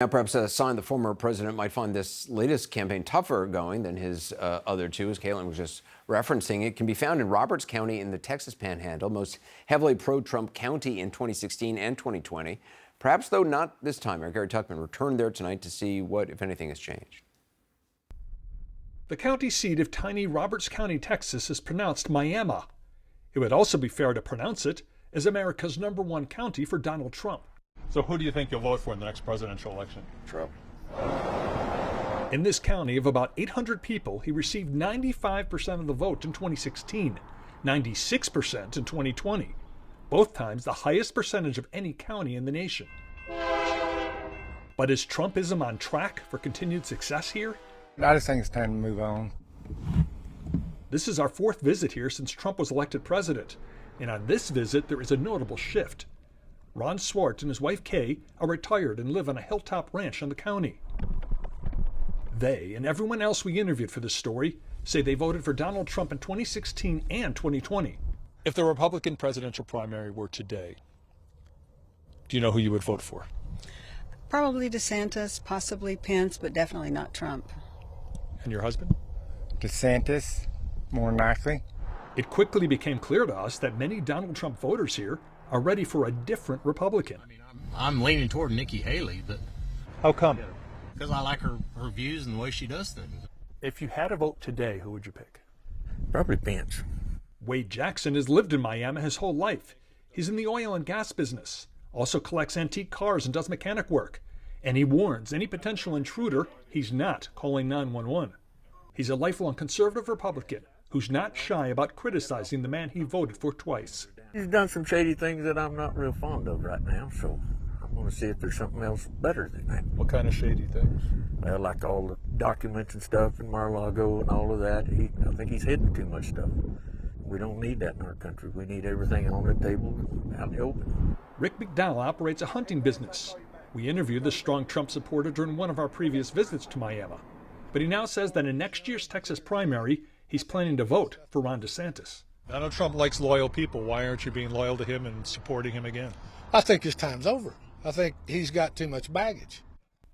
Now, perhaps a sign the former president might find this latest campaign tougher going than his other two, as Caitlin was just referencing. It can be found in Roberts County in the Texas Panhandle, most heavily pro-Trump county in 2016 and 2020. Perhaps, though, not this time. Our Gary Tuckman returned there tonight to see what, if anything, has changed. The county seat of tiny Roberts County, Texas, is pronounced Miami. It would also be fair to pronounce it as America's #1 county for Donald Trump. So who do you think you'll vote for in the next presidential election? Trump. In this county of about 800 people, he received 95% of the vote in 2016, 96% in 2020, both times the highest percentage of any county in the nation. But is Trumpism on track for continued success here? I just think it's time to move on. This is our 4th visit here since Trump was elected president, and on this visit there is a notable shift. Ron Swart and his wife Kay are retired and live on a hilltop ranch in the county. They and everyone else we interviewed for this story say they voted for Donald Trump in 2016 and 2020. If the Republican presidential primary were today, do you know who you would vote for? Probably DeSantis, possibly Pence, but definitely not Trump. And your husband? DeSantis, more than likely. It quickly became clear to us that many Donald Trump voters here are ready for a different Republican. I mean, I'm leaning toward Nikki Haley, but How come? because I like her views and the way she does things. If you had a vote today, who would you pick? Probably Pence. Wade Jackson has lived in Miami his whole life. He's in the oil and gas business, also collects antique cars and does mechanic work. And he warns any potential intruder he's not calling 911. He's a lifelong conservative Republican who's not shy about criticizing the man he voted for twice. He's done some shady things that I'm not real fond of right now, so I'm going to see if there's something else better than that. What kind of shady things? Well, like all the documents and stuff in Mar-a-Lago and all of that. I think he's hidden too much stuff. We don't need that in our country. We need everything on the table out in the open. Rick McDowell operates a hunting business. We interviewed the strong Trump supporter during one of our previous visits to Miami. But he now says that in next year's Texas primary, he's planning to vote for Ron DeSantis. Donald Trump likes loyal people. Why aren't you being loyal to him and supporting him again? I think his time's over. I think he's got too much baggage.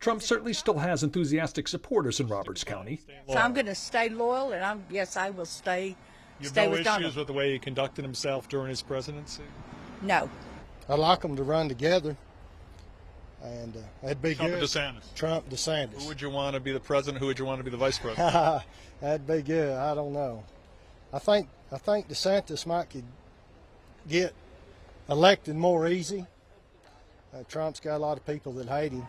Trump certainly still has enthusiastic supporters in Roberts County. So I'm going to stay loyal, and I will stay. You have stay no with issues Donald. with the way he conducted himself during his presidency? No. I like them to run together, and that'd be Trump good. and DeSantis. Trump, DeSantis. Who would you want to be the president? Who would you want to be the vice president? That'd be good. I don't know. I think DeSantis might could get elected more easy. Trump's got a lot of people that hate him.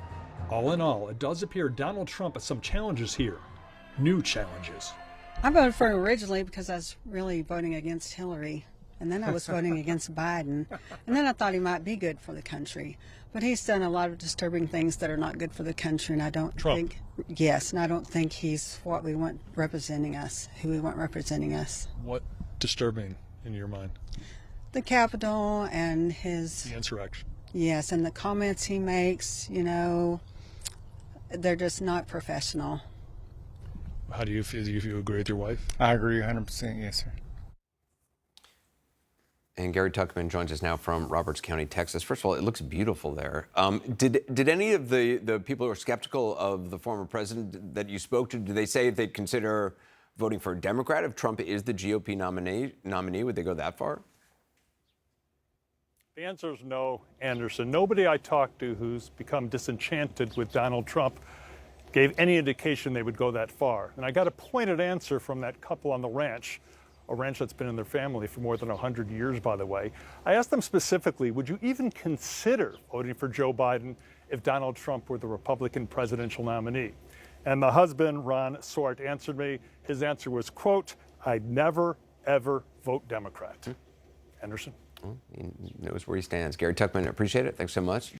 All in all, it does appear Donald Trump has some challenges here. New challenges. I voted for him originally because I was really voting against Hillary, and then I was voting against Biden, and then I thought he might be good for the country. But he's done a lot of disturbing things that are not good for the country, and I don't think, yes, and I don't think he's what we want representing us, who we want representing us. What disturbing in your mind? The Capitol and his... The insurrection. Yes, and the comments he makes, you know, they're just not professional. How do you feel? Do you agree with your wife? I agree 100%, yes, sir. And Gary Tuckman joins us now from Roberts County, Texas. First of all, it looks beautiful there. Did any of the people who are skeptical of the former president that you spoke to, did they say if they'd consider voting for a Democrat if Trump is the GOP nominee? Would they go that far? The answer is no, Anderson. Nobody I talked to who's become disenchanted with Donald Trump gave any indication they would go that far. And I got a pointed answer from that couple on the ranch, a ranch that's been in their family for more than 100 years, by the way. I asked them specifically, would you even consider voting for Joe Biden if Donald Trump were the Republican presidential nominee? And the husband, Ron Swart, answered me. His answer was, quote, I'd never, ever vote Democrat. Anderson? He knows where he stands. Gary Tuckman, appreciate it. Thanks so much.